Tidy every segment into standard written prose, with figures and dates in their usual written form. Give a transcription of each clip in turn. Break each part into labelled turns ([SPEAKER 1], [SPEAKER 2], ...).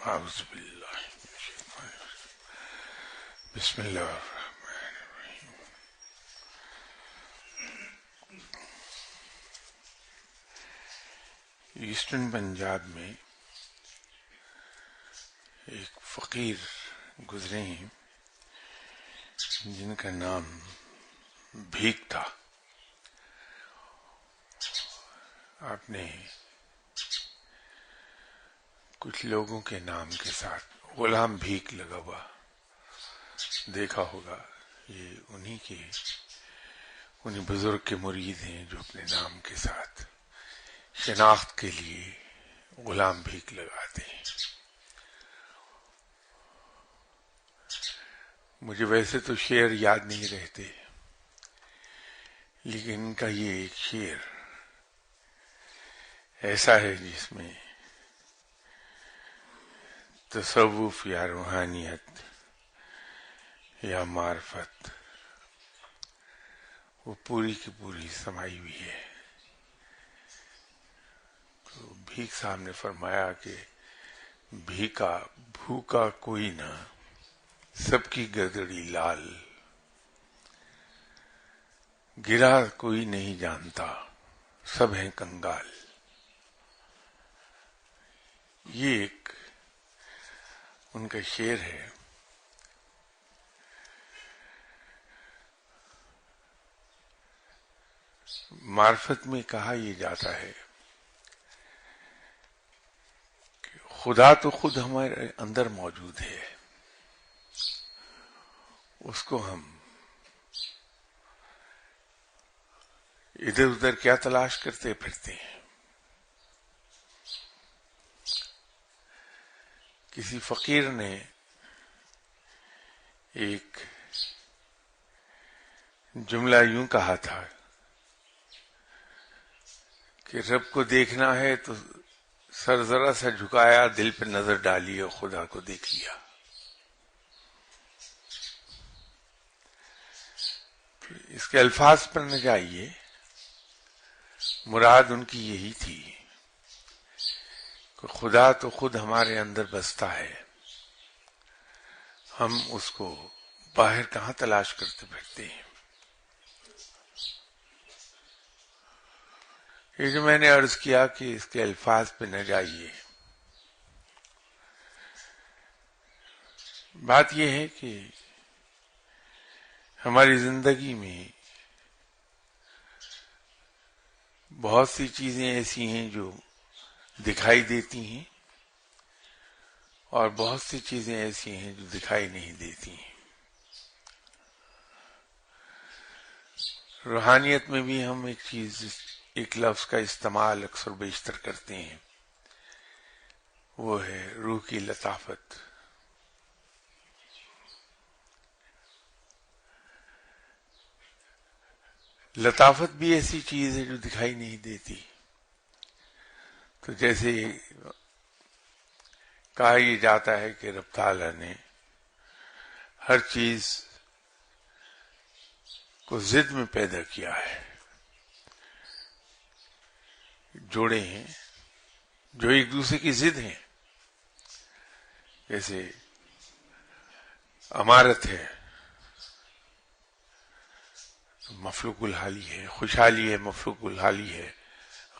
[SPEAKER 1] اعوذ باللہ من الشیطان الرجیم بسم اللہ الرحمن الرحیم. ایسٹرن پنجاب میں ایک فقیر گزرے ہیں جن کا نام بھیک تھا. آپ نے کچھ لوگوں کے نام کے ساتھ غلام بھیک لگا ہوا دیکھا ہوگا. یہ انہی بزرگ کے مرید ہیں جو اپنے نام کے ساتھ شناخت کے لیے غلام بھیک لگاتے ہیں. مجھے ویسے تو شعر یاد نہیں رہتے، لیکن ان کا یہ ایک شعر ایسا ہے جس میں تصوف یا روحانیت یا معرفت وہ پوری کی پوری سمائی ہوئی ہے. تو بھیک صاحب نے فرمایا کہ بھیکا بھوکا کوئی نہ، سب کی گدڑی لال، گرا کوئی نہیں جانتا، سب ہیں کنگال. یہ ایک ان کا شعر ہے. معرفت میں کہا یہ جاتا ہے کہ خدا تو خود ہمارے اندر موجود ہے، اس کو ہم ادھر ادھر کیا تلاش کرتے پھرتے ہیں. کسی فقیر نے ایک جملہ یوں کہا تھا کہ رب کو دیکھنا ہے تو سر ذرا سا جھکایا، دل پہ نظر ڈالی اور خدا کو دیکھ لیا. اس کے الفاظ پر نہ جائیے، مراد ان کی یہی تھی کہ خدا تو خود ہمارے اندر بستا ہے، ہم اس کو باہر کہاں تلاش کرتے پھرتے ہیں. یہ جو میں نے عرض کیا کہ اس کے الفاظ پہ نہ جائیے، بات یہ ہے کہ ہماری زندگی میں بہت سی چیزیں ایسی ہیں جو دکھائی دیتی ہیں اور بہت سی چیزیں ایسی ہیں جو دکھائی نہیں دیتی ہیں. روحانیت میں بھی ہم ایک لفظ کا استعمال اکثر بیشتر کرتے ہیں، وہ ہے روح کی لطافت. لطافت بھی ایسی چیز ہے جو دکھائی نہیں دیتی. تو جیسے کہا یہ جاتا ہے کہ رب تعالیٰ نے ہر چیز کو ضد میں پیدا کیا ہے. جوڑے ہیں جو ایک دوسرے کی ضد ہیں، جیسے امارت ہے مفلوق الحالی ہے، خوشحالی ہے مفلوق الحالی ہے،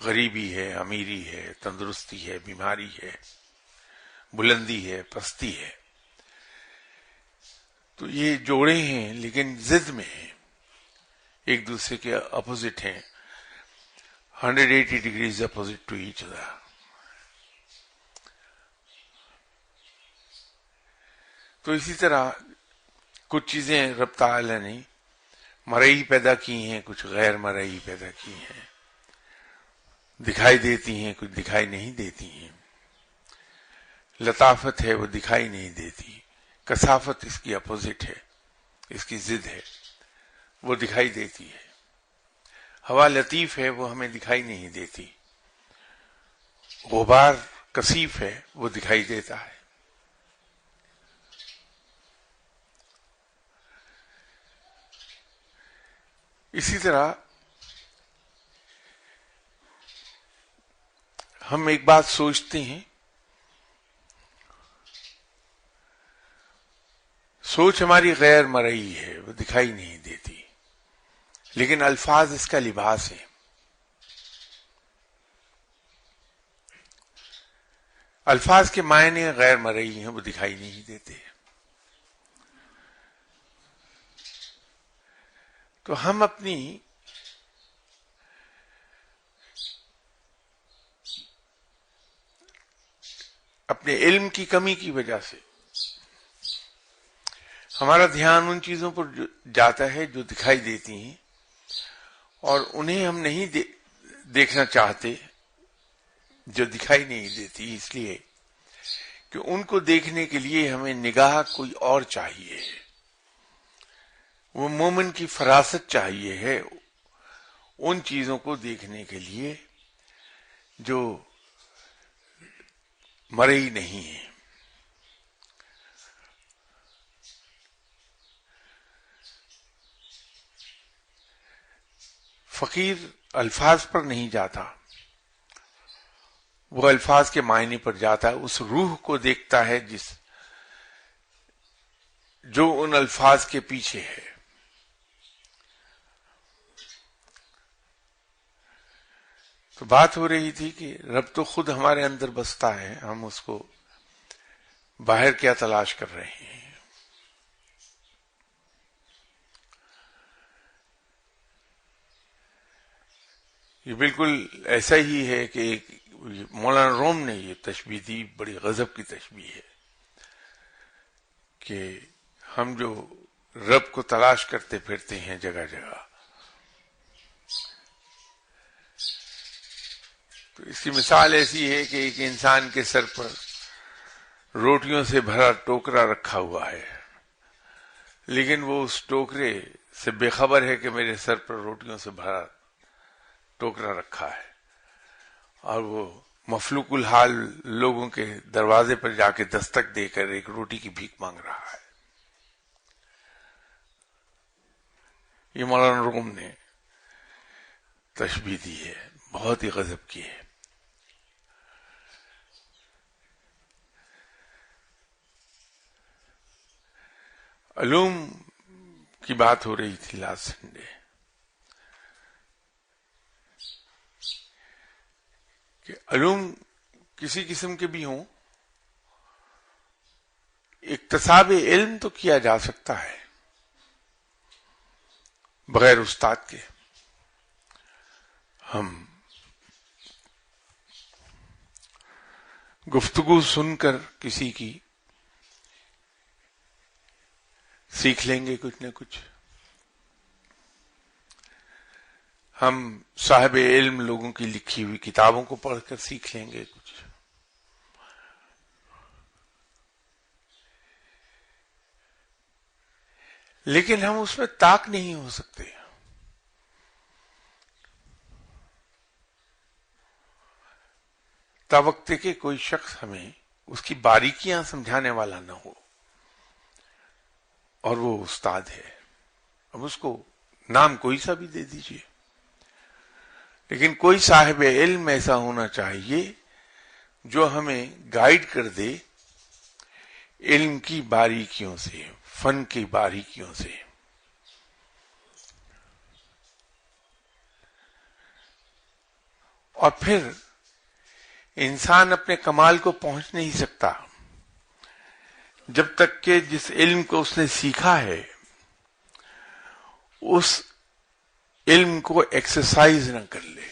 [SPEAKER 1] غریبی ہے امیری ہے، تندرستی ہے بیماری ہے، بلندی ہے پستی ہے. تو یہ جوڑے ہیں لیکن ضد میں ہیں، ایک دوسرے کے اپوزٹ ہیں، 180 degrees opposite to each other. تو اسی طرح کچھ چیزیں رب تعالی نے مرئی پیدا کی ہیں، کچھ غیر مرئی پیدا کی ہیں، دکھائی دیتی ہیں کچھ دکھائی نہیں دیتی ہیں. لطافت ہے وہ دکھائی نہیں دیتی، کثافت اس کی اپوزٹ ہے، اس کی ضد ہے، وہ دکھائی دیتی ہے. ہوا لطیف ہے وہ ہمیں دکھائی نہیں دیتی، غبار کثیف ہے وہ دکھائی دیتا ہے. اسی طرح ہم ایک بات سوچتے ہیں سوچ ہماری غیر مرئی ہے، وہ دکھائی نہیں دیتی، لیکن الفاظ اس کا لباس ہے. الفاظ کے معنی غیر مرئی ہیں، وہ دکھائی نہیں دیتے. تو ہم اپنے علم کی کمی کی وجہ سے ہمارا دھیان ان چیزوں پر جاتا ہے جو دکھائی دیتی ہیں، اور انہیں ہم نہیں دیکھنا چاہتے جو دکھائی نہیں دیتی، اس لیے کہ ان کو دیکھنے کے لیے ہمیں نگاہ کوئی اور چاہیے. وہ مومن کی فراست چاہیے ہے ان چیزوں کو دیکھنے کے لیے جو مرئی نہیں ہے. فقیر الفاظ پر نہیں جاتا، وہ الفاظ کے معنی پر جاتا ہے، اس روح کو دیکھتا ہے جو ان الفاظ کے پیچھے ہے. تو بات ہو رہی تھی کہ رب تو خود ہمارے اندر بستا ہے، ہم اس کو باہر کیا تلاش کر رہے ہیں. یہ بالکل ایسا ہی ہے کہ مولانا روم نے یہ تشبیہ دی، بڑی غضب کی تشبیہ ہے کہ ہم جو رب کو تلاش کرتے پھرتے ہیں جگہ جگہ، تو اس کی مثال ایسی ہے کہ ایک انسان کے سر پر روٹیوں سے بھرا ٹوکرا رکھا ہوا ہے، لیکن وہ اس ٹوکرے سے بے خبر ہے کہ میرے سر پر روٹیوں سے بھرا ٹوکرا رکھا ہے، اور وہ مفلوق الحال لوگوں کے دروازے پر جا کے دستک دے کر ایک روٹی کی بھیک مانگ رہا ہے. یہ مولانا روم نے تشبیہ دی ہے، بہت ہی غضب کی ہے. علوم کی بات ہو رہی تھی لاسٹ سنڈے کہ علوم کسی قسم کے بھی ہوں، اکتساب علم تو کیا جا سکتا ہے بغیر استاد کے. ہم گفتگو سن کر کسی کی سیکھ لیں گے کچھ نہ کچھ، ہم صاحب علم لوگوں کی لکھی ہوئی کتابوں کو پڑھ کر سیکھ لیں گے کچھ، لیکن ہم اس میں طاق نہیں ہو سکتے. تا وقت کہ کوئی شخص ہمیں اس کی باریکیاں سمجھانے والا نہ ہو، اور وہ استاد ہے. اب اس کو نام کوئی سا بھی دے دیجئے، لیکن کوئی صاحب علم ایسا ہونا چاہیے جو ہمیں گائیڈ کر دے علم کی باریکیوں سے، فن کی باریکیوں سے. اور پھر انسان اپنے کمال کو پہنچ نہیں سکتا جب تک کہ جس علم کو اس نے سیکھا ہے اس علم کو ایکسرسائز نہ کر لے،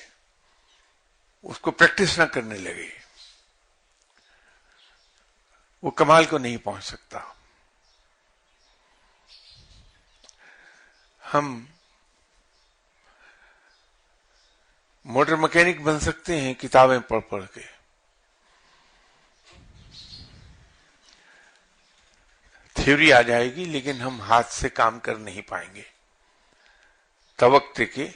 [SPEAKER 1] اس کو پریکٹس نہ کرنے لگے، وہ کمال کو نہیں پہنچ سکتا. ہم موٹر مکینک بن سکتے ہیں کتابیں پڑھ پڑھ کے، تھیوری آ جائے گی، لیکن ہم ہاتھ سے کام کر نہیں پائیں گے توقع کہ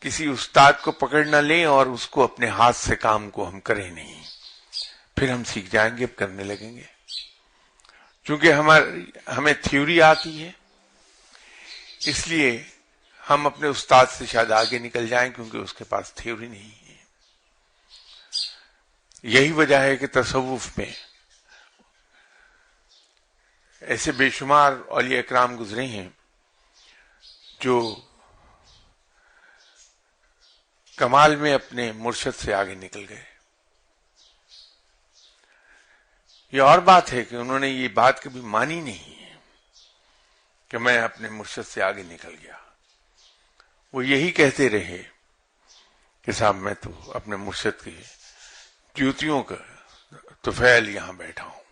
[SPEAKER 1] کسی استاد کو پکڑ نہ لیں اور اس کو اپنے ہاتھ سے کام کو ہم کریں نہیں. پھر ہم سیکھ جائیں گے، کرنے لگیں گے. چونکہ ہمیں تھیوری آتی ہے، اس لیے ہم اپنے استاد سے شاید آگے نکل جائیں، کیونکہ اس کے پاس تھیوری نہیں ہے. یہی وجہ ہے کہ تصوف میں ایسے بے شمار اولیاء اکرام گزرے ہیں جو کمال میں اپنے مرشد سے آگے نکل گئے. یہ اور بات ہے کہ انہوں نے یہ بات کبھی مانی نہیں ہے کہ میں اپنے مرشد سے آگے نکل گیا. وہ یہی کہتے رہے کہ صاحب میں تو اپنے مرشد کی جوتیوں کا طفیل یہاں بیٹھا ہوں،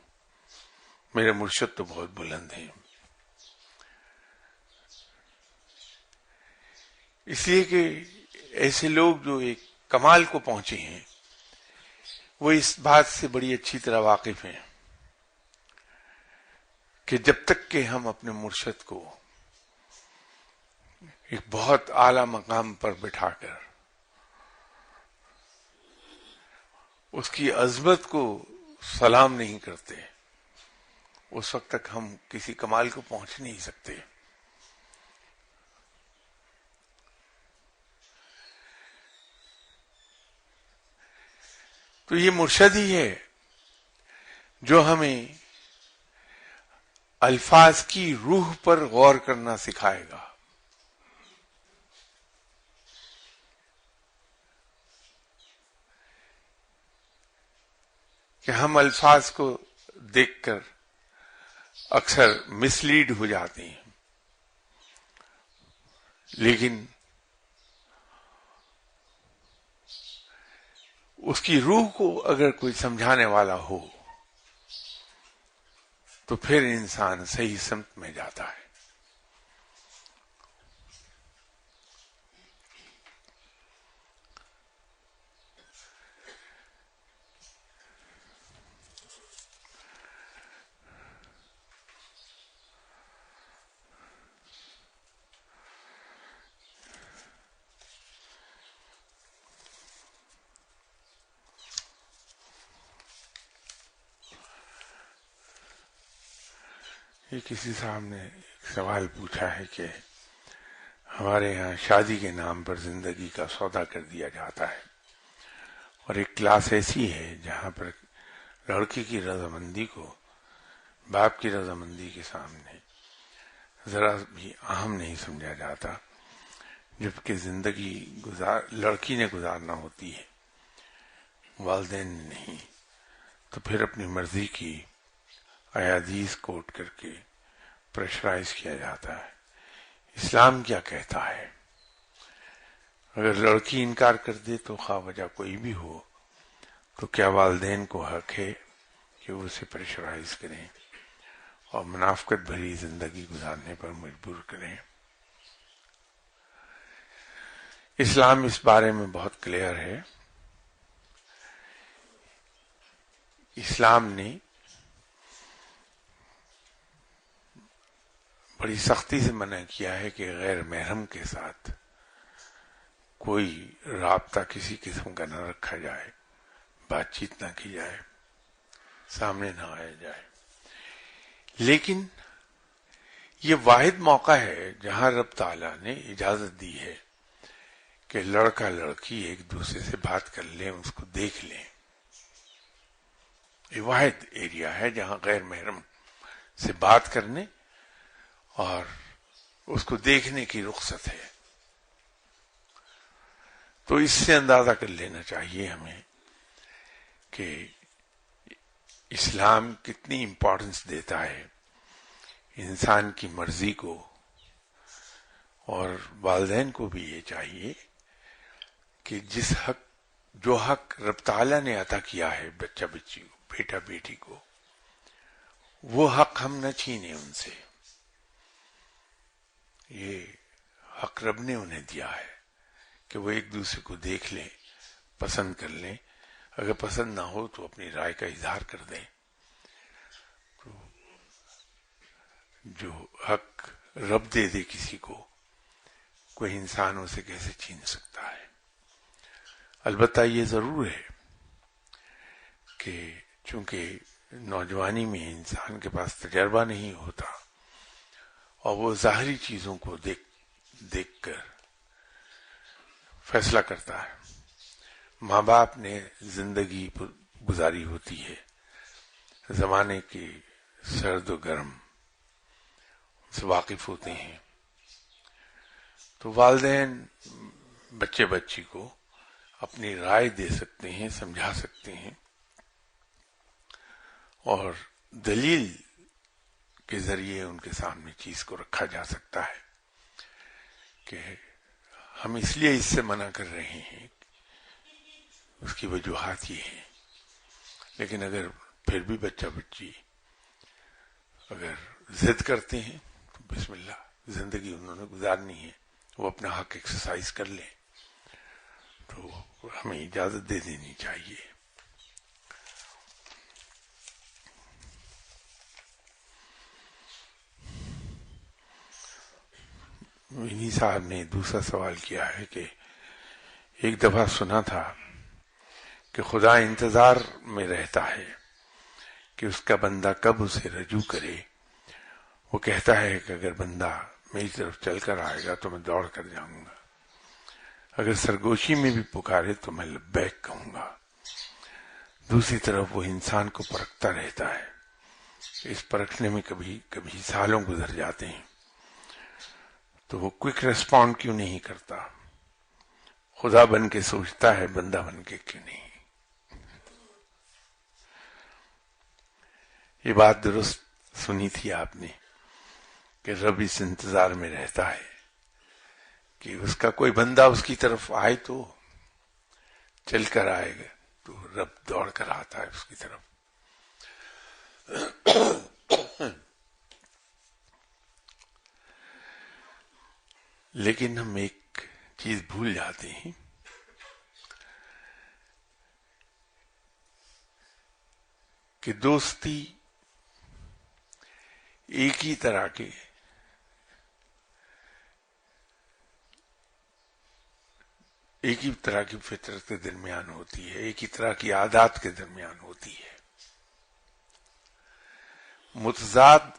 [SPEAKER 1] میرے مرشد تو بہت بلند ہیں. اس لیے کہ ایسے لوگ جو ایک کمال کو پہنچے ہیں وہ اس بات سے بڑی اچھی طرح واقف ہیں کہ جب تک کہ ہم اپنے مرشد کو ایک بہت اعلی مقام پر بٹھا کر اس کی عظمت کو سلام نہیں کرتے اس وقت تک ہم کسی کمال کو پہنچ نہیں سکتے. تو یہ مرشد ہی ہے جو ہمیں الفاظ کی روح پر غور کرنا سکھائے گا. کہ ہم الفاظ کو دیکھ کر اکثر مس لیڈ ہو جاتے ہیں، لیکن اس کی روح کو اگر کوئی سمجھانے والا ہو تو پھر انسان صحیح سمت میں جاتا ہے. یہ کسی صاحب نے ایک سوال پوچھا ہے کہ ہمارے یہاں شادی کے نام پر زندگی کا سودا کر دیا جاتا ہے، اور ایک کلاس ایسی ہے جہاں پر لڑکی کی رضامندی کو باپ کی رضامندی کے سامنے ذرا بھی اہم نہیں سمجھا جاتا، جبکہ زندگی لڑکی نے گزارنا ہوتی ہے، والدین نے نہیں. تو پھر اپنی مرضی کی ایادیز کوٹ کر کے پریشرائز کیا جاتا ہے. اسلام کیا کہتا ہے؟ اگر لڑکی انکار کر دے تو خواہ وجہ کوئی بھی ہو تو کیا والدین کو حق ہے کہ وہ اسے پریشرائز کریں اور منافقت بھری زندگی گزارنے پر مجبور کریں؟ اسلام اس بارے میں بہت کلیئر ہے. اسلام نے بڑی سختی سے منع کیا ہے کہ غیر محرم کے ساتھ کوئی رابطہ کسی قسم کا نہ رکھا جائے، بات چیت نہ کی جائے، سامنے نہ آیا جائے. لیکن یہ واحد موقع ہے جہاں رب تعالیٰ نے اجازت دی ہے کہ لڑکا لڑکی ایک دوسرے سے بات کر لیں، اس کو دیکھ لیں. یہ واحد ایریا ہے جہاں غیر محرم سے بات کرنے اور اس کو دیکھنے کی رخصت ہے. تو اس سے اندازہ کر لینا چاہیے ہمیں کہ اسلام کتنی امپورٹنس دیتا ہے انسان کی مرضی کو، اور والدین کو بھی یہ چاہیے کہ جو حق رب تعالیٰ نے عطا کیا ہے بچہ بچی کو، بیٹا بیٹی کو، وہ حق ہم نہ چھینیں ان سے. یہ حق رب نے انہیں دیا ہے کہ وہ ایک دوسرے کو دیکھ لیں، پسند کر لیں، اگر پسند نہ ہو تو اپنی رائے کا اظہار کر دیں. تو جو حق رب دے دے کسی کو، کوئی انسان اسے کیسے چھین سکتا ہے؟ البتہ یہ ضرور ہے کہ چونکہ نوجوانی میں انسان کے پاس تجربہ نہیں ہوتا اور وہ ظاہری چیزوں کو دیکھ کر فیصلہ کرتا ہے. ماں باپ نے زندگی گزاری ہوتی ہے زمانے کے سرد و گرم سے واقف ہوتے ہیں. تو والدین بچے بچی کو اپنی رائے دے سکتے ہیں، سمجھا سکتے ہیں، اور دلیل کے ذریعے ان کے سامنے چیز کو رکھا جا سکتا ہے کہ ہم اس لیے اس سے منع کر رہے ہیں، اس کی وجوہات یہ ہیں. لیکن اگر پھر بھی بچہ بچی اگر ضد کرتے ہیں تو بسم اللہ، زندگی انہوں نے گزارنی ہے، وہ اپنا حق ایکسرسائز کر لیں تو ہمیں اجازت دے دینی چاہیے. انہی صاحب نے دوسرا سوال کیا ہے کہ ایک دفعہ سنا تھا کہ خدا انتظار میں رہتا ہے کہ اس کا بندہ کب اسے رجوع کرے. وہ کہتا ہے کہ اگر بندہ میری طرف چل کر آئے گا تو میں دوڑ کر جاؤں گا، اگر سرگوشی میں بھی پکارے تو میں لبیک کہوں گا. دوسری طرف وہ انسان کو پرکھتا رہتا ہے. اس پرکھنے میں کبھی کبھی سالوں گزر جاتے ہیں تو وہ کوئک ریسپونڈ کیوں نہیں کرتا؟ خدا بن کے سوچتا ہے، بندہ بن کے کیوں نہیں؟ یہ بات درست سنی تھی آپ نے کہ رب اس انتظار میں رہتا ہے کہ اس کا کوئی بندہ اس کی طرف آئے تو چل کر آئے گا تو رب دوڑ کر آتا ہے اس کی طرف. لیکن ہم ایک چیز بھول جاتے ہیں کہ دوستی ایک ہی طرح کی فطرت کے درمیان ہوتی ہے، ایک ہی طرح کی عادات کے درمیان ہوتی ہے. متضاد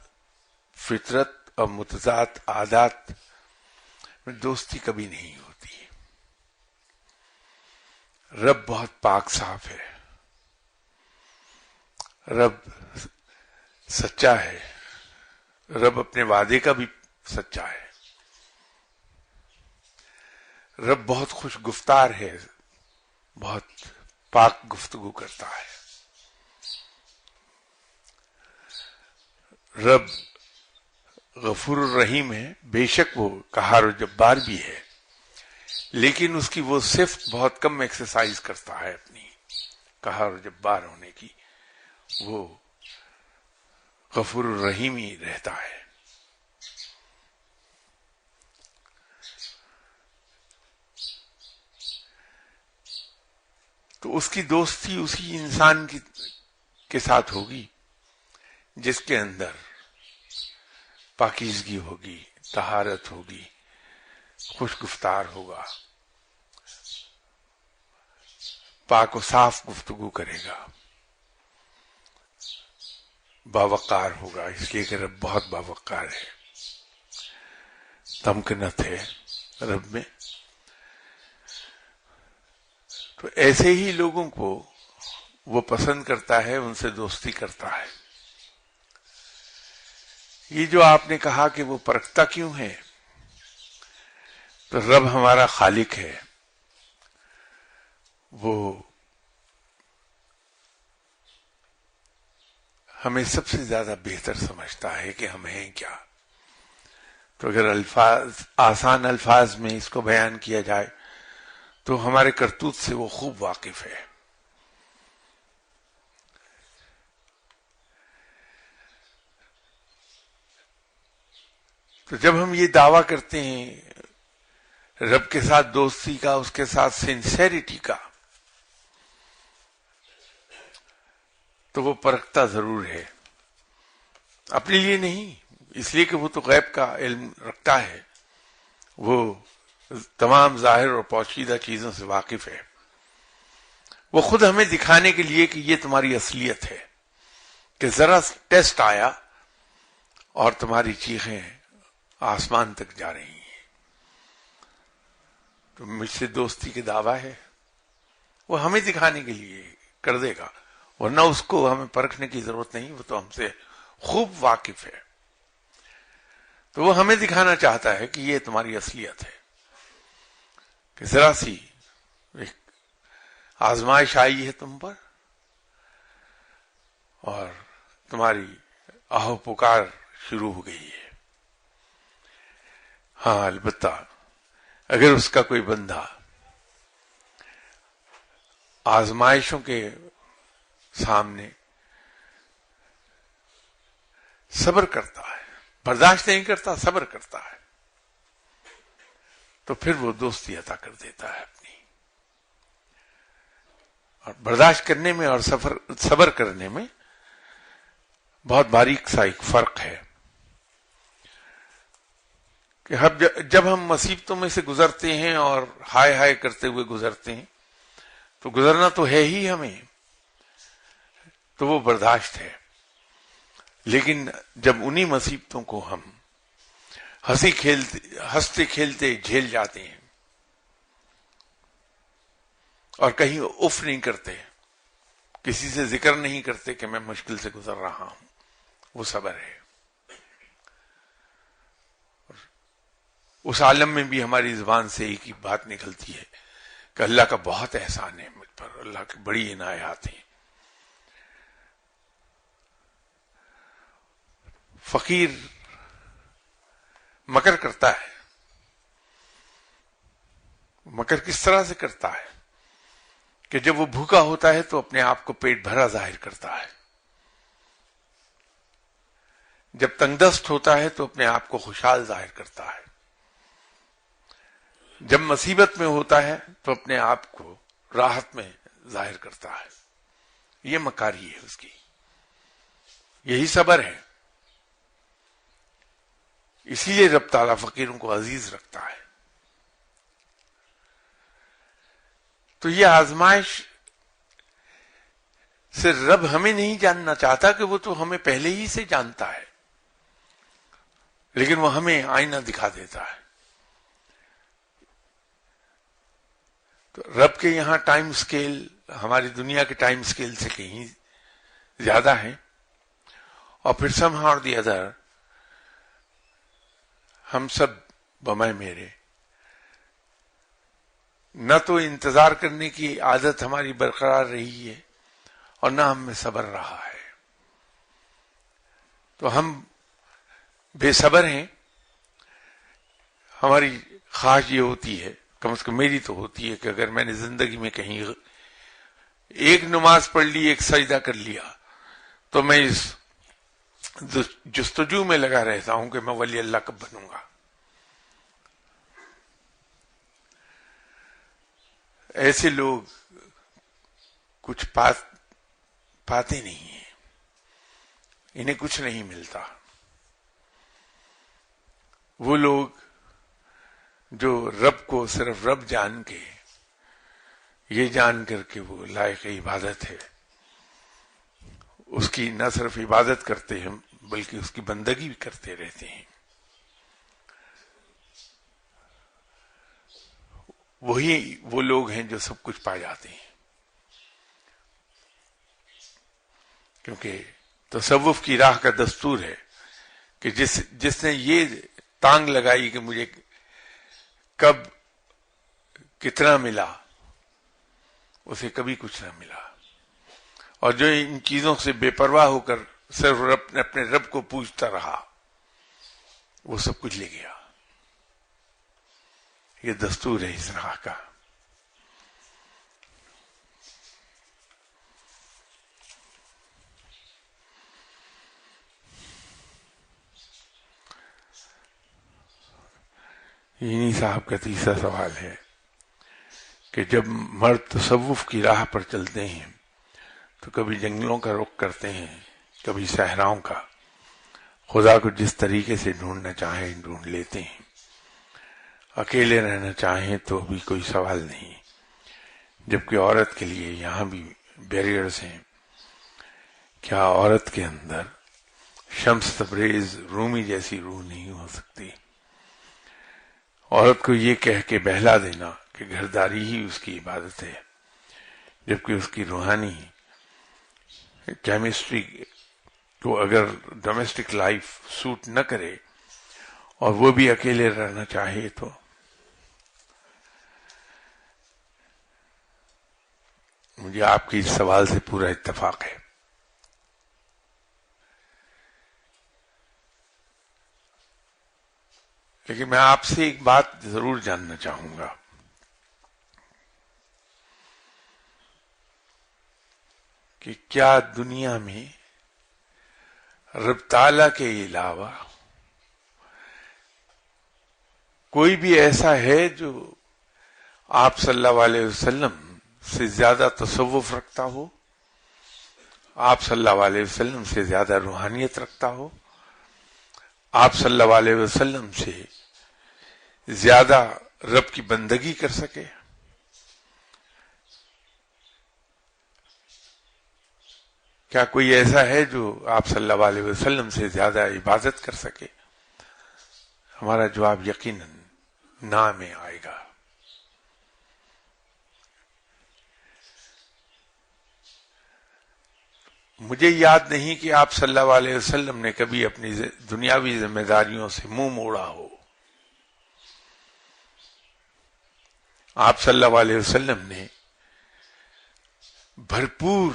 [SPEAKER 1] فطرت اور متضاد عادات میں دوستی کبھی نہیں ہوتی. رب بہت پاک صاف ہے، رب سچا ہے، رب اپنے وعدے کا بھی سچا ہے، رب بہت خوش گفتار ہے، بہت پاک گفتگو کرتا ہے. رب غفور الرحیم ہے، بے شک وہ قہار و جبار بھی ہے، لیکن اس کی وہ صفت بہت کم ایکسرسائز کرتا ہے اپنی قہار و جبار ہونے کی. وہ غفور الرحیم ہی رہتا ہے. تو اس کی دوستی اسی انسان کے ساتھ ہوگی جس کے اندر پاکیزگی ہوگی، طہارت ہوگی، خوش گفتار ہوگا، پاک و صاف گفتگو کرے گا، باوقار ہوگا، اس لیے کہ رب بہت باوقار ہے، تمکنت ہے رب میں. تو ایسے ہی لوگوں کو وہ پسند کرتا ہے، ان سے دوستی کرتا ہے. یہ جو آپ نے کہا کہ وہ پرکھتا کیوں ہے، تو رب ہمارا خالق ہے، وہ ہمیں سب سے زیادہ بہتر سمجھتا ہے کہ ہم ہیں کیا. تو اگر آسان الفاظ میں اس کو بیان کیا جائے تو ہمارے کرتوت سے وہ خوب واقف ہے. تو جب ہم یہ دعویٰ کرتے ہیں رب کے ساتھ دوستی کا، اس کے ساتھ سنسیریٹی کا، تو وہ پرکھتا ضرور ہے. اپنے لیے نہیں، اس لیے کہ وہ تو غیب کا علم رکھتا ہے، وہ تمام ظاہر اور پوشیدہ چیزوں سے واقف ہے. وہ خود ہمیں دکھانے کے لیے کہ یہ تمہاری اصلیت ہے، کہ ذرا ٹیسٹ آیا اور تمہاری چیخیں آسمان تک جا رہی ہیں، تو مجھ سے دوستی کے دعویٰ ہے. وہ ہمیں دکھانے کے لیے کر دے گا، ورنہ اس کو ہمیں پرکھنے کی ضرورت نہیں، وہ تو ہم سے خوب واقف ہے. تو وہ ہمیں دکھانا چاہتا ہے کہ یہ تمہاری اصلیت ہے، کہ ذرا سی ایک آزمائش آئی ہے تم پر اور تمہاری آہو پکار شروع ہو گئی ہے۔ ہاں البتہ اگر اس کا کوئی بندہ آزمائشوں کے سامنے صبر کرتا ہے، برداشت نہیں کرتا، صبر کرتا ہے، تو پھر وہ دوستی عطا کر دیتا ہے اپنی۔ اور برداشت کرنے میں اور صبر کرنے میں بہت باریک سا ایک فرق ہے کہ جب ہم مصیبتوں میں سے گزرتے ہیں اور ہائے ہائے کرتے ہوئے گزرتے ہیں تو گزرنا تو ہے ہی ہمیں، تو وہ برداشت ہے۔ لیکن جب انہی مصیبتوں کو ہم ہنستے کھیلتے جھیل جاتے ہیں اور کہیں اف نہیں کرتے، کسی سے ذکر نہیں کرتے کہ میں مشکل سے گزر رہا ہوں، وہ صبر ہے۔ اس عالم میں بھی ہماری زبان سے ایک ہی بات نکلتی ہے کہ اللہ کا بہت احسان ہے مجھ پر، اللہ کی بڑی عنایات ہیں۔ فقیر مکر کرتا ہے، مکر کس طرح سے کرتا ہے کہ جب وہ بھوکا ہوتا ہے تو اپنے آپ کو پیٹ بھرا ظاہر کرتا ہے، جب تنگ دست ہوتا ہے تو اپنے آپ کو خوشحال ظاہر کرتا ہے، جب مصیبت میں ہوتا ہے تو اپنے آپ کو راحت میں ظاہر کرتا ہے۔ یہ مکاری ہے اس کی، یہی صبر ہے۔ اسی لیے رب تعالیٰ فقیروں کو عزیز رکھتا ہے۔ تو یہ آزمائش سے رب ہمیں نہیں جاننا چاہتا کہ وہ تو ہمیں پہلے ہی سے جانتا ہے، لیکن وہ ہمیں آئینہ دکھا دیتا ہے۔ تو رب کے یہاں ٹائم سکیل ہماری دنیا کے ٹائم سکیل سے کہیں زیادہ ہے، اور پھر somehow or the other ہم سب بمائے میرے نہ تو انتظار کرنے کی عادت ہماری برقرار رہی ہے اور نہ ہم میں صبر رہا ہے، تو ہم بے صبر ہیں۔ ہماری خواہش یہ ہوتی ہے، کم از کم میری تو ہوتی ہے، کہ اگر میں نے زندگی میں کہیں ایک نماز پڑھ لی، ایک سجدہ کر لیا، تو میں اس جستجو میں لگا رہتا ہوں کہ میں ولی اللہ کب بنوں گا۔ ایسے لوگ کچھ پاتے نہیں ہیں، انہیں کچھ نہیں ملتا۔ وہ لوگ جو رب کو صرف رب جان کے، یہ جان کر کے وہ لائق عبادت ہے، اس کی نہ صرف عبادت کرتے ہیں بلکہ اس کی بندگی بھی کرتے رہتے ہیں، وہی وہ لوگ ہیں جو سب کچھ پا جاتے ہیں۔ کیونکہ تصوف کی راہ کا دستور ہے کہ جس نے یہ تانگ لگائی کہ مجھے کب کتنا ملا، اسے کبھی کچھ نہ ملا، اور جو ان چیزوں سے بے پرواہ ہو کر صرف اپنے رب کو پوجتا رہا، وہ سب کچھ لے گیا۔ یہ دستور ہے اس راہ کا۔ انہی صاحب کا تیسرا سوال ہے کہ جب مرد تصوف کی راہ پر چلتے ہیں تو کبھی جنگلوں کا رخ کرتے ہیں، کبھی صحراؤں کا، خدا کو جس طریقے سے ڈھونڈنا چاہیں ڈھونڈ لیتے ہیں، اکیلے رہنا چاہیں تو بھی کوئی سوال نہیں، جبکہ عورت کے لیے یہاں بھی بیریئرز ہیں۔ کیا عورت کے اندر شمس تبریز رومی جیسی روح نہیں ہو سکتی؟ عورت کو یہ کہہ کے بہلا دینا کہ گھرداری ہی اس کی عبادت ہے، جبکہ اس کی روحانی کیمسٹری کو اگر ڈومیسٹک لائف سوٹ نہ کرے اور وہ بھی اکیلے رہنا چاہے تو مجھے آپ کے اس سوال سے پورا اتفاق ہے. لیکن میں آپ سے ایک بات ضرور جاننا چاہوں گا کہ کیا دنیا میں رب تعالیٰ کے علاوہ کوئی بھی ایسا ہے جو آپ صلی اللہ علیہ وسلم سے زیادہ تصوف رکھتا ہو، آپ صلی اللہ علیہ وسلم سے زیادہ روحانیت رکھتا ہو، آپ صلی اللہ علیہ وسلم سے زیادہ رب کی بندگی کر سکے؟ کیا کوئی ایسا ہے جو آپ صلی اللہ علیہ وسلم سے زیادہ عبادت کر سکے؟ ہمارا جواب یقیناً نہ میں آئے گا. مجھے یاد نہیں کہ آپ صلی اللہ علیہ وسلم نے کبھی اپنی دنیاوی ذمہ داریوں سے منہ موڑا ہو. آپ صلی اللہ علیہ وسلم نے بھرپور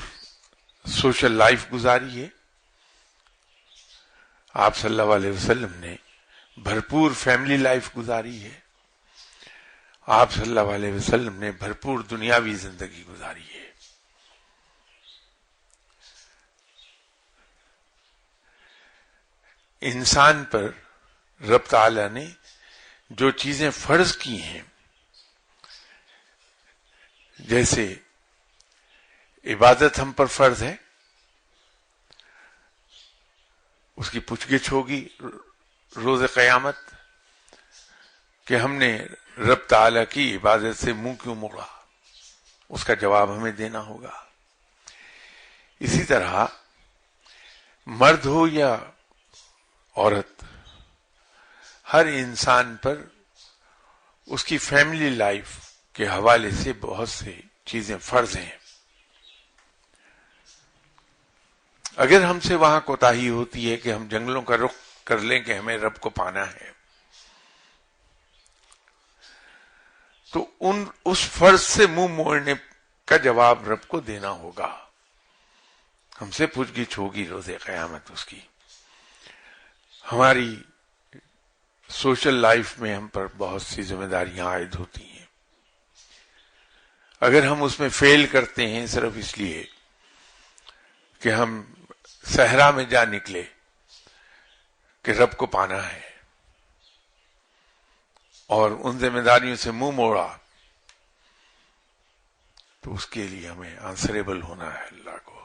[SPEAKER 1] سوشل لائف گزاری ہے. آپ صلی اللہ علیہ وسلم نے بھرپور فیملی لائف گزاری ہے. آپ صلی اللہ علیہ وسلم نے بھرپور دنیاوی زندگی گزاری ہے. انسان پر رب تعالی نے جو چیزیں فرض کی ہیں، جیسے عبادت ہم پر فرض ہے، اس کی پوچھ گچھ ہوگی روز قیامت کہ ہم نے رب تعالی کی عبادت سے منہ کیوں موڑا، اس کا جواب ہمیں دینا ہوگا. اسی طرح مرد ہو یا عورت، ہر انسان پر اس کی فیملی لائف کے حوالے سے بہت سے چیزیں فرض ہیں. اگر ہم سے وہاں کوتاہی ہوتی ہے کہ ہم جنگلوں کا رخ کر لیں کہ ہمیں رب کو پانا ہے، تو اس فرض سے منہ موڑنے کا جواب رب کو دینا ہوگا. ہم سے پوچھ گچھ ہوگی روز قیامت اس کی. ہماری سوشل لائف میں ہم پر بہت سی ذمہ داریاں عائد ہوتی ہیں. اگر ہم اس میں فیل کرتے ہیں صرف اس لیے کہ ہم صحرا میں جا نکلے کہ رب کو پانا ہے اور ان ذمہ داریوں سے منہ موڑا، تو اس کے لیے ہمیں آنسریبل ہونا ہے اللہ کو.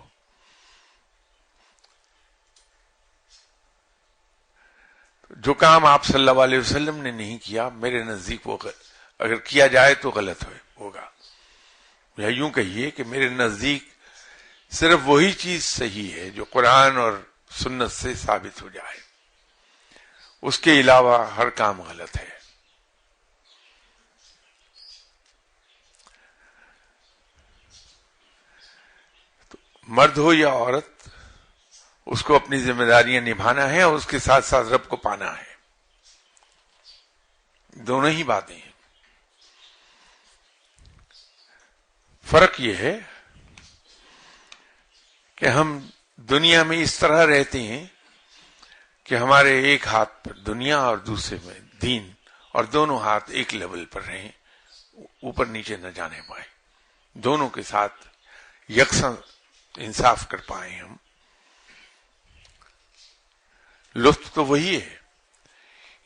[SPEAKER 1] جو کام آپ صلی اللہ علیہ وسلم نے نہیں کیا، میرے نزدیک وہ اگر کیا جائے تو غلط ہوگا. یا یوں کہیے کہ میرے نزدیک صرف وہی چیز صحیح ہے جو قرآن اور سنت سے ثابت ہو جائے، اس کے علاوہ ہر کام غلط ہے. تو مرد ہو یا عورت، اس کو اپنی ذمہ داریاں نبھانا ہے اور اس کے ساتھ ساتھ رب کو پانا ہے. دونوں ہی باتیں ہیں. فرق یہ ہے کہ ہم دنیا میں اس طرح رہتے ہیں کہ ہمارے ایک ہاتھ پر دنیا اور دوسرے میں دین، اور دونوں ہاتھ ایک لیول پر رہیں، اوپر نیچے نہ جانے پائیں، دونوں کے ساتھ یکساں انصاف کر پائیں. ہم لطف تو وہی ہے.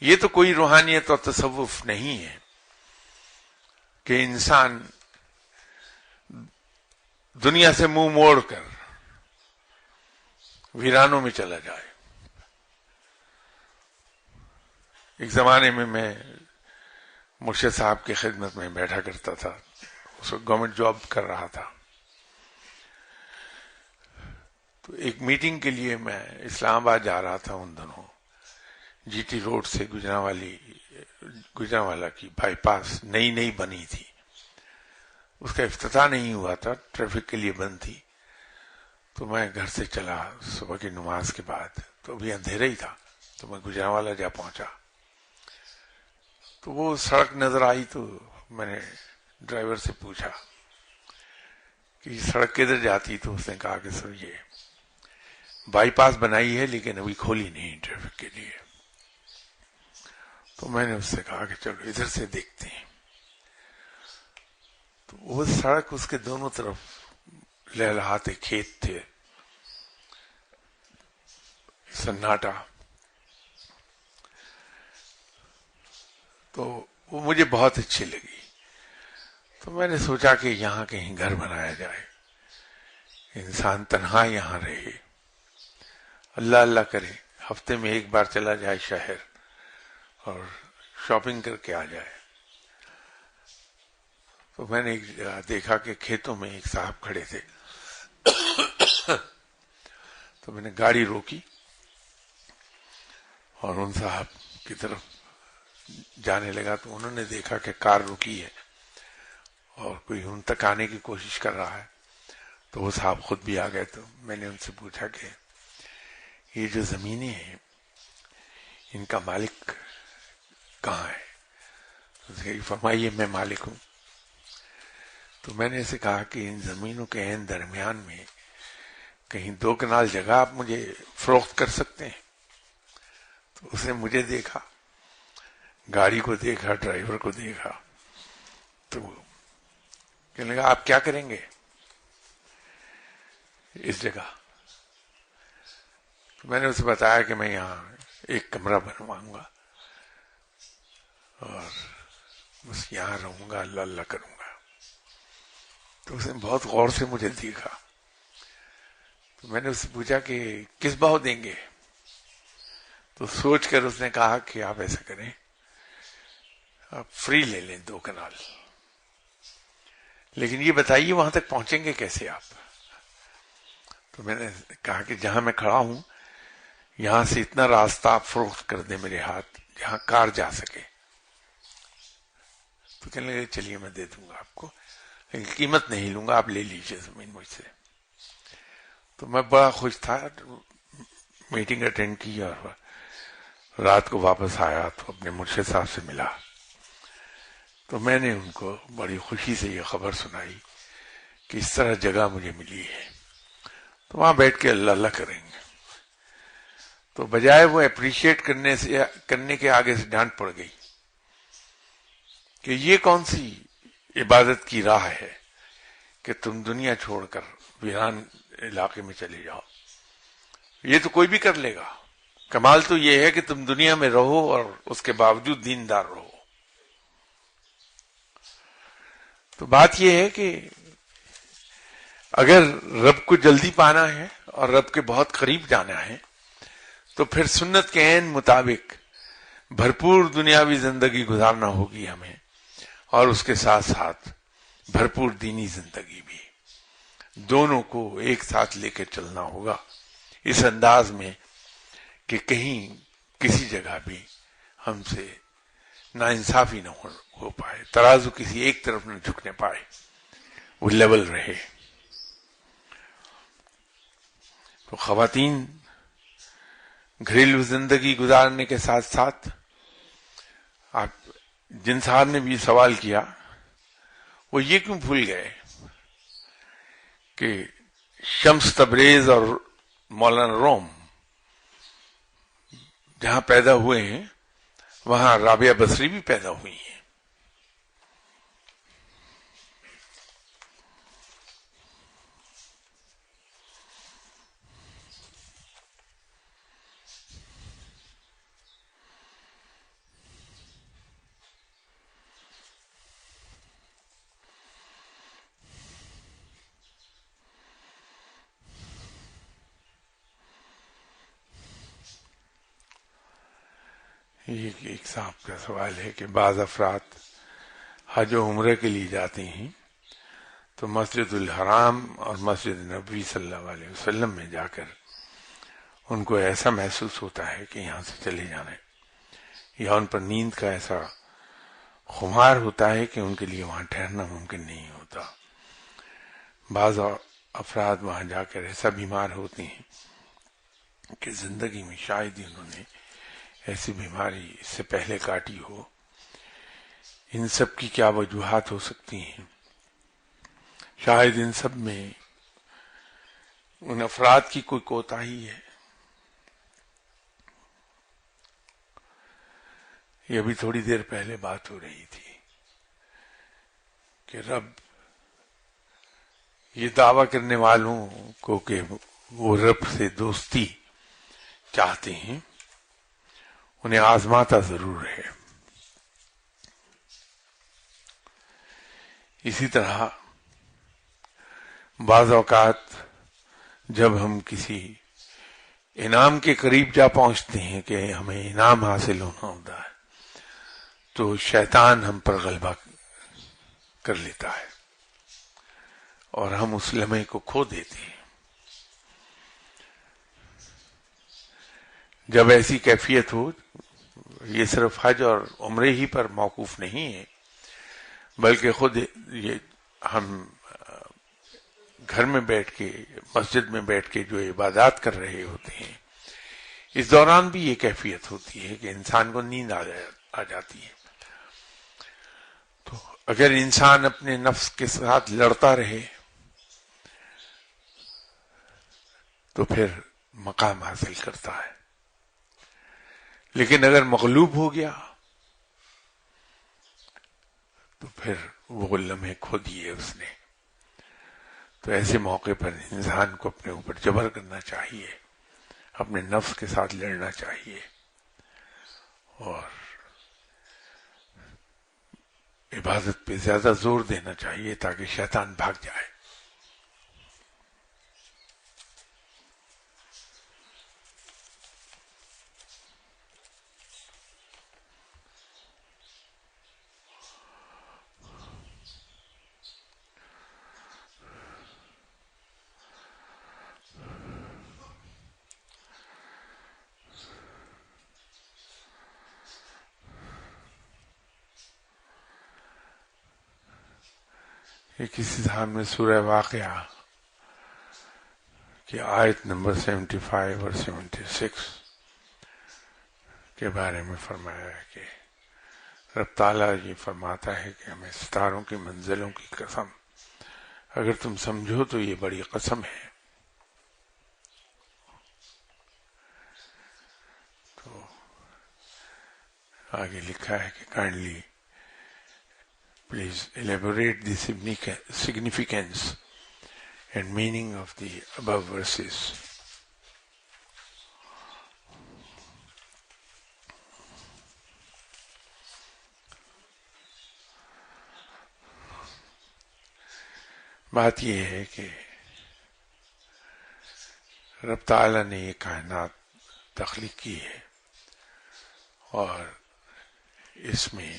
[SPEAKER 1] یہ تو کوئی روحانیت اور تصوف نہیں ہے کہ انسان دنیا سے منہ موڑ کر ویرانوں میں چلا جائے. ایک زمانے میں مرشد صاحب کی خدمت میں بیٹھا کرتا تھا. اس وقت گورنمنٹ جاب کر رہا تھا. تو ایک میٹنگ کے لیے میں اسلام آباد جا رہا تھا. ان دنوں جی ٹی روڈ سے گجرانوالا کی بائی پاس نئی بنی تھی. اس کا افتتاح نہیں ہوا تھا، ٹریفک کے لیے بند تھی. تو میں گھر سے چلا صبح کی نماز کے بعد، تو ابھی اندھیرا ہی تھا. تو میں گجرانوالا جا پہنچا. تو وہ سڑک نظر آئی تو میں نے ڈرائیور سے پوچھا کہ یہ سڑک کدھر جاتی، تو اس نے کہا کہ سر یہ بائی پاس بنائی ہے لیکن ابھی کھولی نہیں ٹریفک کے لیے. تو میں نے اس سے کہا کہ چلو ادھر سے دیکھتے ہیں. تو وہ سڑک، اس کے دونوں طرف لہلہاتے کھیت تھے، سناٹا. تو وہ مجھے بہت اچھی لگی. تو میں نے سوچا کہ یہاں کہیں گھر بنایا جائے، انسان تنہا یہاں رہے، اللہ اللہ کرے، ہفتے میں ایک بار چلا جائے شہر اور شاپنگ کر کے آ جائے. تو میں نے ایک جگہ دیکھا کہ کھیتوں میں ایک صاحب کھڑے تھے. تو میں نے گاڑی روکی اور ان صاحب کی طرف جانے لگا. تو انہوں نے دیکھا کہ کار رکی ہے اور کوئی ان تک آنے کی کوشش کر رہا ہے. تو وہ صاحب خود بھی آ گئے. تو میں نے ان سے پوچھا کہ یہ جو زمینیں ہیں ان کا مالک کہاں ہے؟ فرمائیے میں مالک ہوں. تو میں نے اسے کہا کہ ان زمینوں کے عین درمیان میں کہیں 2 کنال جگہ آپ مجھے فروخت کر سکتے ہیں؟ تو اس نے مجھے دیکھا، گاڑی کو دیکھا، ڈرائیور کو دیکھا. تو کہنے لگا آپ کیا کریں گے اس جگہ؟ تو میں نے اسے بتایا کہ میں یہاں ایک کمرہ بنواؤں گا اور بس یہاں رہوں گا، اللہ اللہ کروں گا. تو اس نے بہت غور سے مجھے دیکھا. تو میں نے اس سے پوچھا کہ کس بھاؤ دیں گے؟ تو سوچ کر اس نے کہا کہ آپ ایسا کریں، آپ فری لے لیں 2 کنال، لیکن یہ بتائیے وہاں تک پہنچیں گے کیسے آپ؟ تو میں نے کہا کہ جہاں میں کھڑا ہوں یہاں سے اتنا راستہ آپ فروخت کر دیں میرے ہاتھ، جہاں کار جا سکے. تو کہنے لگے چلیے میں دے دوں گا آپ کو، لیکن قیمت نہیں لوں گا، آپ لے لیجیے زمین مجھ سے. تو میں بڑا خوش تھا. میٹنگ اٹینڈ کی اور رات کو واپس آیا تو اپنے مرشد صاحب سے ملا. تو میں نے ان کو بڑی خوشی سے یہ خبر سنائی کہ اس طرح جگہ مجھے ملی ہے، تو وہاں بیٹھ کے اللہ اللہ کریں گے. تو بجائے وہ اپریشیٹ کرنے کے آگے سے ڈانٹ پڑ گئی کہ یہ کون سی عبادت کی راہ ہے کہ تم دنیا چھوڑ کر ویران علاقے میں چلے جاؤ، یہ تو کوئی بھی کر لے گا. کمال تو یہ ہے کہ تم دنیا میں رہو اور اس کے باوجود دیندار رہو. تو بات یہ ہے کہ اگر رب کو جلدی پانا ہے اور رب کے بہت قریب جانا ہے تو پھر سنت کے عین مطابق بھرپور دنیاوی زندگی گزارنا ہوگی ہمیں، اور اس کے ساتھ ساتھ بھرپور دینی زندگی بھی. دونوں کو ایک ساتھ لے کے چلنا ہوگا اس انداز میں کہ کہیں کسی جگہ بھی ہم سے ناانصافی نہ ہو پائے، ترازو کسی ایک طرف نہ جھکنے پائے، وہ لیول رہے. تو خواتین گھریلو زندگی گزارنے کے ساتھ ساتھ، آپ جن صاحب نے بھی سوال کیا وہ یہ کیوں بھول گئے کہ شمس تبریز اور مولانا روم جہاں پیدا ہوئے ہیں وہاں رابعہ بصری بھی پیدا ہوئی ہیں. ایک صاحب کا سوال ہے کہ بعض افراد حج و عمرے کے لیے جاتے ہیں تو مسجد الحرام اور مسجد نبوی صلی اللہ علیہ وسلم میں جا کر ان کو ایسا محسوس ہوتا ہے کہ یہاں سے چلے جانا ہے، یا ان پر نیند کا ایسا خمار ہوتا ہے کہ ان کے لیے وہاں ٹھہرنا ممکن نہیں ہوتا. بعض افراد وہاں جا کر ایسا بیمار ہوتے ہیں کہ زندگی میں شاید ہی انہوں نے ایسی بیماری اس سے پہلے کاٹی ہو ان سب کی کیا وجوہات ہو سکتی ہیں؟ شاید ان سب میں ان افراد کی کوئی کوتاہی ہے. یہ ابھی تھوڑی دیر پہلے بات ہو رہی تھی کہ رب یہ دعویٰ کرنے والوں کو کہ وہ رب سے دوستی چاہتے ہیں انہیں آزماتا ضرور ہے. اسی طرح بعض اوقات جب ہم کسی انعام کے قریب جا پہنچتے ہیں کہ ہمیں انعام حاصل ہونا ہوتا ہے تو شیطان ہم پر غلبہ کر لیتا ہے اور ہم اس لمحے کو کھو دیتے ہیں. جب ایسی کیفیت ہو، یہ صرف حج اور عمرے ہی پر موقوف نہیں ہے بلکہ خود یہ ہم گھر میں بیٹھ کے مسجد میں بیٹھ کے جو عبادات کر رہے ہوتے ہیں اس دوران بھی یہ کیفیت ہوتی ہے کہ انسان کو نیند آ جاتی ہے. تو اگر انسان اپنے نفس کے ساتھ لڑتا رہے تو پھر مقام حاصل کرتا ہے، لیکن اگر مغلوب ہو گیا تو پھر وہ لمحے کھو دیے اس نے. تو ایسے موقع پر انسان کو اپنے اوپر جبر کرنا چاہیے، اپنے نفس کے ساتھ لڑنا چاہیے اور عبادت پہ زیادہ زور دینا چاہیے تاکہ شیطان بھاگ جائے. ایک اسی دھان میں سورہ واقعہ کی آیت نمبر 75 اور 76 کے بارے میں فرمایا ہے کہ رب تعالیٰ یہ فرماتا ہے کہ ہمیں ستاروں کی منزلوں کی قسم، اگر تم سمجھو تو یہ بڑی قسم ہے. تو آگے لکھا ہے کہ kindly please elaborate the significance and meaning of the above verses. بات یہ ہے کہ رب تعالیٰ نے یہ کائنات تخلیق کی ہے اور اس میں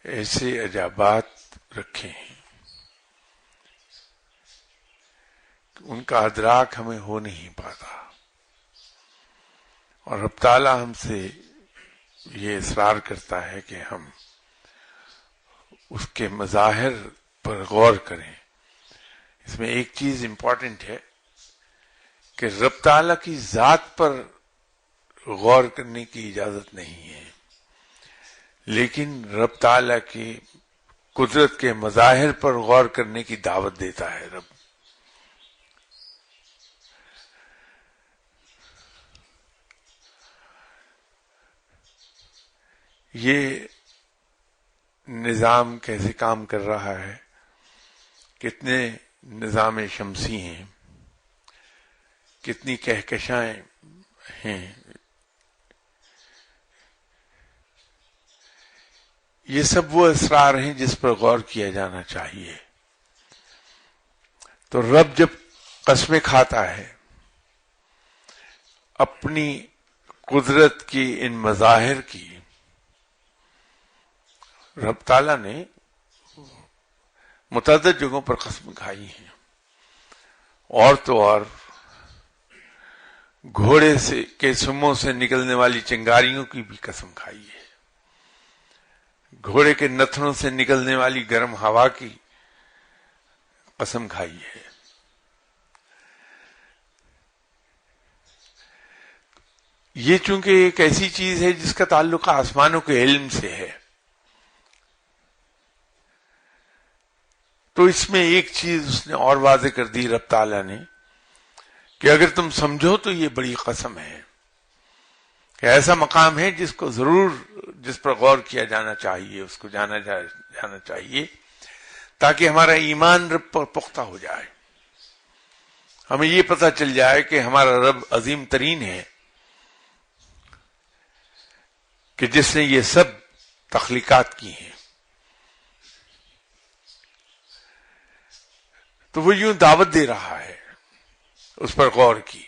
[SPEAKER 1] ایسے عجائبات رکھے ہیں کہ ان کا ادراک ہمیں ہو نہیں پاتا، اور رب تعالیٰ ہم سے یہ اصرار کرتا ہے کہ ہم اس کے مظاہر پر غور کریں. اس میں ایک چیز امپورٹنٹ ہے کہ رب تعالیٰ کی ذات پر غور کرنے کی اجازت نہیں ہے، لیکن رب تعالیٰ کی قدرت کے مظاہر پر غور کرنے کی دعوت دیتا ہے رب. یہ نظام کیسے کام کر رہا ہے، کتنے نظام شمسی ہیں، کتنی کہکشائیں ہیں، یہ سب وہ اسرار ہیں جس پر غور کیا جانا چاہیے. تو رب جب قسمیں کھاتا ہے اپنی قدرت کی ان مظاہر کی، رب تعالیٰ نے متعدد جگہوں پر قسم کھائی ہیں، اور تو اور گھوڑے سے کے سموں سے نکلنے والی چنگاریوں کی بھی قسم کھائی ہے، گھوڑے کے نتھنوں سے نکلنے والی گرم ہوا کی قسم کھائی ہے. یہ چونکہ ایک ایسی چیز ہے جس کا تعلق آسمانوں کے علم سے ہے، تو اس میں ایک چیز اس نے اور واضح کر دی رب تعالیٰ نے کہ اگر تم سمجھو تو یہ بڑی قسم ہے کہ ایسا مقام ہے جس کو ضرور، جس پر غور کیا جانا چاہیے، اس کو جانا چاہیے تاکہ ہمارا ایمان رب پر پختہ ہو جائے، ہمیں یہ پتہ چل جائے کہ ہمارا رب عظیم ترین ہے، کہ جس نے یہ سب تخلیقات کی ہیں۔ تو وہ یوں دعوت دے رہا ہے، اس پر غور کی،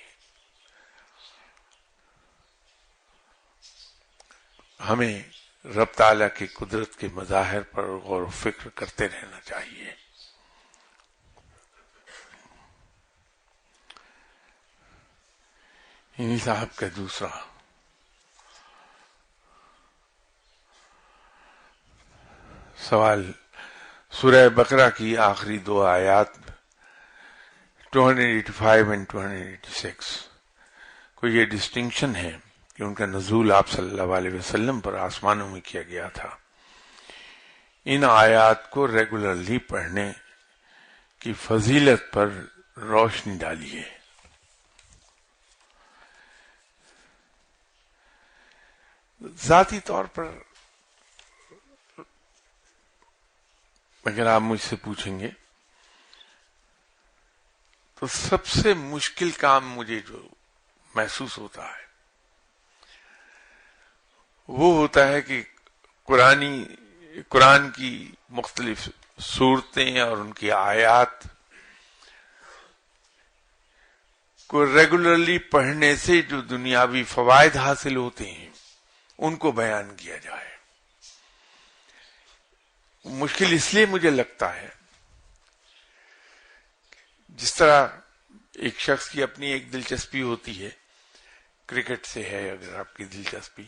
[SPEAKER 1] ہمیں رب تعالیٰ کی قدرت کے مظاہر پر غور و فکر کرتے رہنا چاہیے۔ انہی صاحب کا دوسرا سوال سورہ بقرہ کی آخری دو آیات 285 اور 286 کو یہ ڈسٹنکشن ہے کہ ان کا نزول آپ صلی اللہ علیہ وسلم پر آسمانوں میں کیا گیا تھا۔ ان آیات کو ریگولرلی پڑھنے کی فضیلت پر روشنی ڈالیے۔ ذاتی طور پر اگر آپ مجھ سے پوچھیں گے تو سب سے مشکل کام مجھے جو محسوس ہوتا ہے وہ ہوتا ہے کہ قرآن کی مختلف صورتیں اور ان کی آیات کو ریگولرلی پڑھنے سے جو دنیاوی فوائد حاصل ہوتے ہیں ان کو بیان کیا جائے۔ مشکل اس لیے مجھے لگتا ہے، جس طرح ایک شخص کی اپنی ایک دلچسپی ہوتی ہے، کرکٹ سے ہے اگر آپ کی دلچسپی،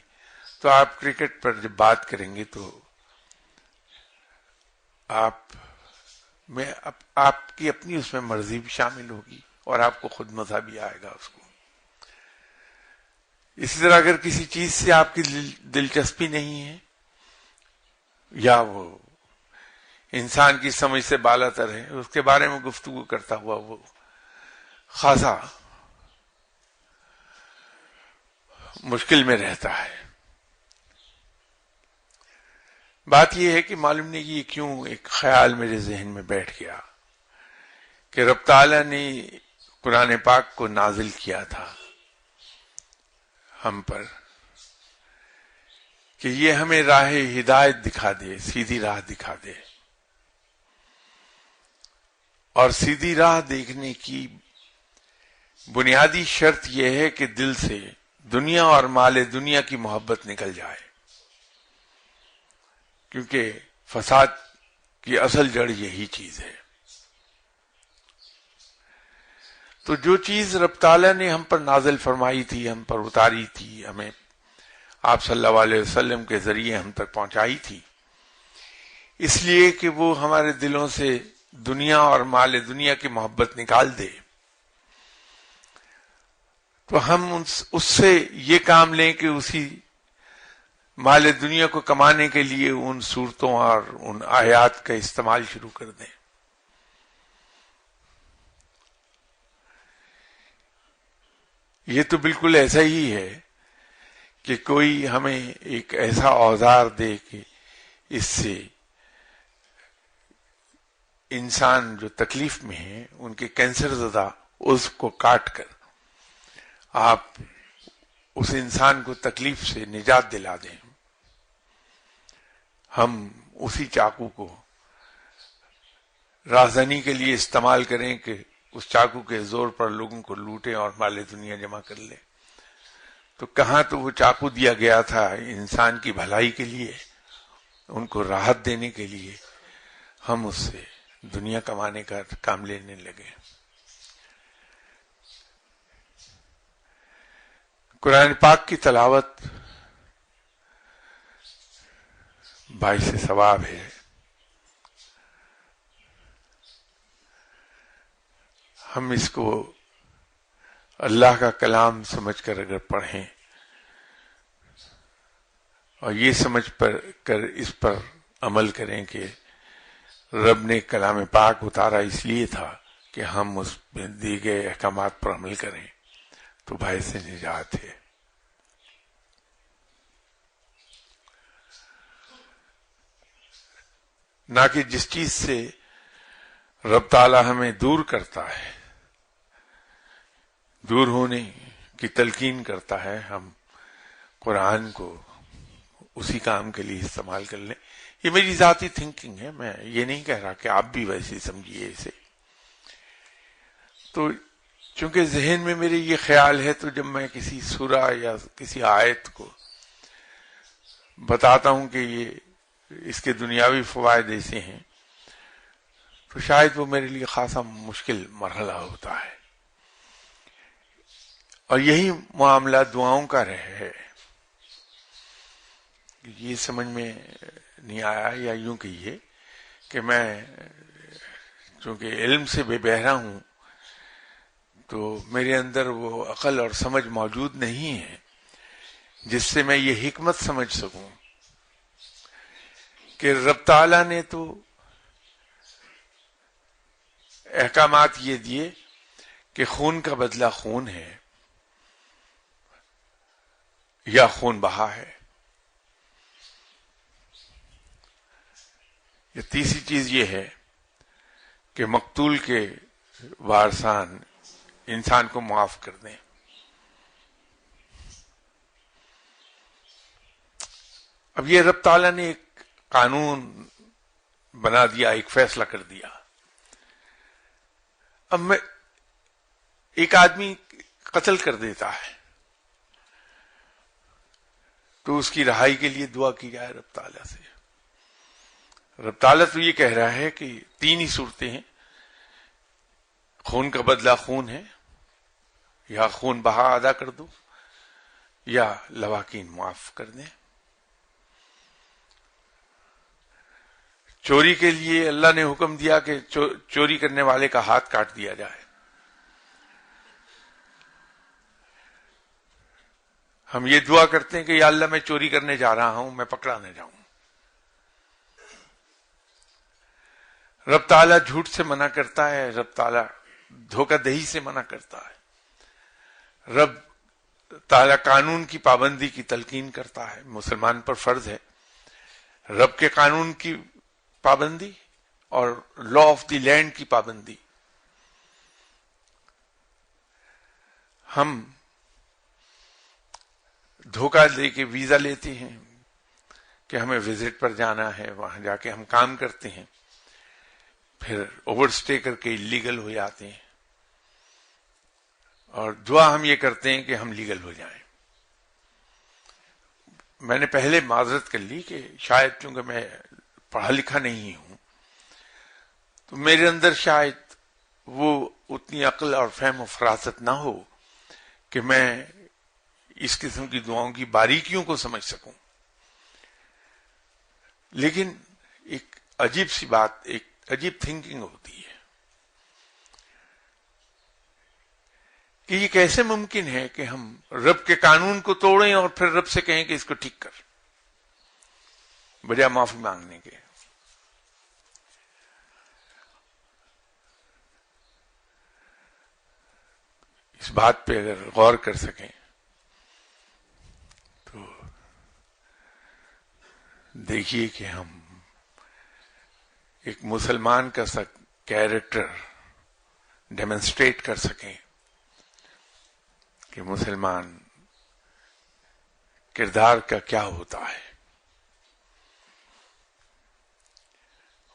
[SPEAKER 1] تو آپ کرکٹ پر جب بات کریں گے تو آپ کی اپنی اس میں مرضی بھی شامل ہوگی اور آپ کو خود مزہ بھی آئے گا اس کو۔ اسی طرح اگر کسی چیز سے آپ کی دلچسپی نہیں ہے یا وہ انسان کی سمجھ سے بالا تر ہے، اس کے بارے میں گفتگو کرتا ہوا وہ خاصا مشکل میں رہتا ہے۔ بات یہ ہے کہ معلوم نہیں یہ کیوں ایک خیال میرے ذہن میں بیٹھ گیا کہ رب تعالیٰ نے قرآن پاک کو نازل کیا تھا ہم پر کہ یہ ہمیں راہ ہدایت دکھا دے، سیدھی راہ دکھا دے، اور سیدھی راہ دیکھنے کی بنیادی شرط یہ ہے کہ دل سے دنیا اور مال دنیا کی محبت نکل جائے، کیونکہ فساد کی اصل جڑ یہی چیز ہے۔ تو جو چیز رب تعالیٰ نے ہم پر نازل فرمائی تھی، ہم پر اتاری تھی، ہمیں آپ صلی اللہ علیہ وسلم کے ذریعے ہم تک پہنچائی تھی، اس لیے کہ وہ ہمارے دلوں سے دنیا اور مال دنیا کی محبت نکال دے، تو ہم اس سے یہ کام لیں کہ اسی مال دنیا کو کمانے کے لیے ان صورتوں اور ان آیات کا استعمال شروع کر دیں۔ یہ تو بالکل ایسا ہی ہے کہ کوئی ہمیں ایک ایسا اوزار دے کہ اس سے انسان جو تکلیف میں ہیں ان کے کینسر زدہ عضو کو کاٹ کر آپ اس انسان کو تکلیف سے نجات دلا دیں، ہم اسی چاقو کو رازدانی کے لیے استعمال کریں کہ اس چاقو کے زور پر لوگوں کو لوٹیں اور مال دنیا جمع کر لیں، تو کہاں تو وہ چاقو دیا گیا تھا انسان کی بھلائی کے لیے، ان کو راحت دینے کے لیے، ہم اس سے دنیا کمانے کا کام لینے لگے۔ قرآن پاک کی تلاوت باعث ثواب ہے۔ ہم اس کو اللہ کا کلام سمجھ کر اگر پڑھیں اور یہ سمجھ کر اس پر عمل کریں کہ رب نے کلام پاک اتارا اس لیے تھا کہ ہم اس میں دیے گئے احکامات پر عمل کریں، تو بھائی سے نجات ہے۔ نہ کہ جس چیز سے رب تعالی ہمیں دور کرتا ہے، دور ہونے کی تلقین کرتا ہے، ہم قرآن کو اسی کام کے لیے استعمال کر لیں۔ یہ میری ذاتی تھنکنگ ہے، میں یہ نہیں کہہ رہا کہ آپ بھی ویسے سمجھیے اسے۔ تو چونکہ ذہن میں میرے یہ خیال ہے، تو جب میں کسی سورہ یا کسی آیت کو بتاتا ہوں کہ یہ اس کے دنیاوی فوائد ایسے ہیں، تو شاید وہ میرے لیے خاصا مشکل مرحلہ ہوتا ہے۔ اور یہی معاملہ دعاؤں کا رہے ہے۔ یہ سمجھ میں نہیں آیا، یا یوں کہیے کہ میں چونکہ علم سے بے بہرا ہوں، تو میرے اندر وہ عقل اور سمجھ موجود نہیں ہے جس سے میں یہ حکمت سمجھ سکوں کہ رب تعالیٰ نے تو احکامات یہ دیے کہ خون کا بدلہ خون ہے یا خون بہا ہے۔ یہ تیسری چیز یہ ہے کہ مقتول کے وارثان انسان کو معاف کر دیں۔ اب یہ رب تعالیٰ نے ایک قانون بنا دیا، ایک فیصلہ کر دیا۔ اب میں ایک آدمی قتل کر دیتا ہے تو اس کی رہائی کے لیے دعا کی جائے رب تعالیٰ سے۔ رب تعالیٰ تو یہ کہہ رہا ہے کہ تین ہی صورتیں ہیں، خون کا بدلہ خون ہے، یا خون بہا ادا کر دو، یا لواکین معاف کر دیں۔ چوری کے لیے اللہ نے حکم دیا کہ چوری کرنے والے کا ہاتھ کاٹ دیا جائے۔ ہم یہ دعا کرتے ہیں کہ یا اللہ میں چوری کرنے جا رہا ہوں، میں پکڑا نہ جاؤں۔ رب تعالیٰ جھوٹ سے منع کرتا ہے، رب تعالیٰ دھوکہ دہی سے منع کرتا ہے، رب تعالیٰ قانون کی پابندی کی تلقین کرتا ہے۔ مسلمان پر فرض ہے رب کے قانون کی پابندی اور لا آف دی لینڈ کی پابندی۔ ہم دھوکہ دے کے ویزا لیتے ہیں کہ ہمیں وزٹ پر جانا ہے، وہاں جا کے ہم کام کرتے ہیں، پھر اوور سٹے کر کے لیگل ہو جاتے ہیں، اور دعا ہم یہ کرتے ہیں کہ ہم لیگل ہو جائیں۔ میں نے پہلے معذرت کر لی کہ شاید چونکہ میں پڑھا لکھا نہیں ہوں تو میرے اندر شاید وہ اتنی عقل اور فہم و فراست نہ ہو کہ میں اس قسم کی دعاؤں کی باریکیوں کو سمجھ سکوں۔ لیکن ایک عجیب سی بات، ایک عجیب تھنکنگ ہوتی ہے کہ یہ کیسے ممکن ہے کہ ہم رب کے قانون کو توڑیں اور پھر رب سے کہیں کہ اس کو ٹھیک کر، بجائے معافی مانگنے کے۔ اس بات پہ اگر غور کر سکیں تو دیکھیے کہ ہم ایک مسلمان کا کیریکٹر ڈیمونسٹریٹ کر سکیں کہ مسلمان کردار کا کیا ہوتا ہے،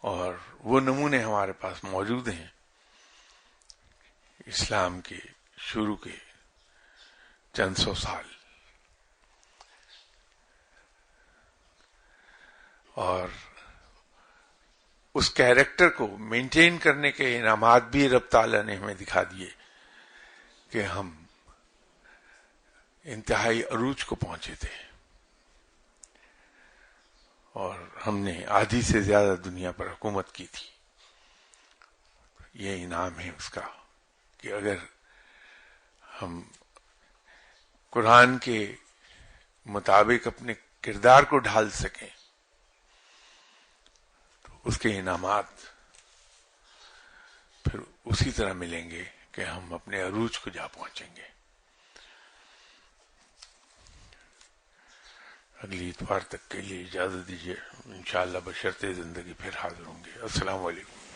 [SPEAKER 1] اور وہ نمونے ہمارے پاس موجود ہیں اسلام کے شروع کے چند سو سال، اور اس کیریکٹر کو مینٹین کرنے کے انعامات بھی رب تعالیٰ نے ہمیں دکھا دیے کہ ہم انتہائی عروج کو پہنچے تھے، اور ہم نے آدھی سے زیادہ دنیا پر حکومت کی تھی۔ یہ انعام ہے اس کا کہ اگر ہم قرآن کے مطابق اپنے کردار کو ڈھال سکیں تو اس کے انعامات پھر اسی طرح ملیں گے کہ ہم اپنے عروج کو جا پہنچیں گے. اگلی اتوار تک کے لیے اجازت دیجیے. انشاءاللہ بشرط زندگی پھر حاضر ہوں گے. السلام علیکم.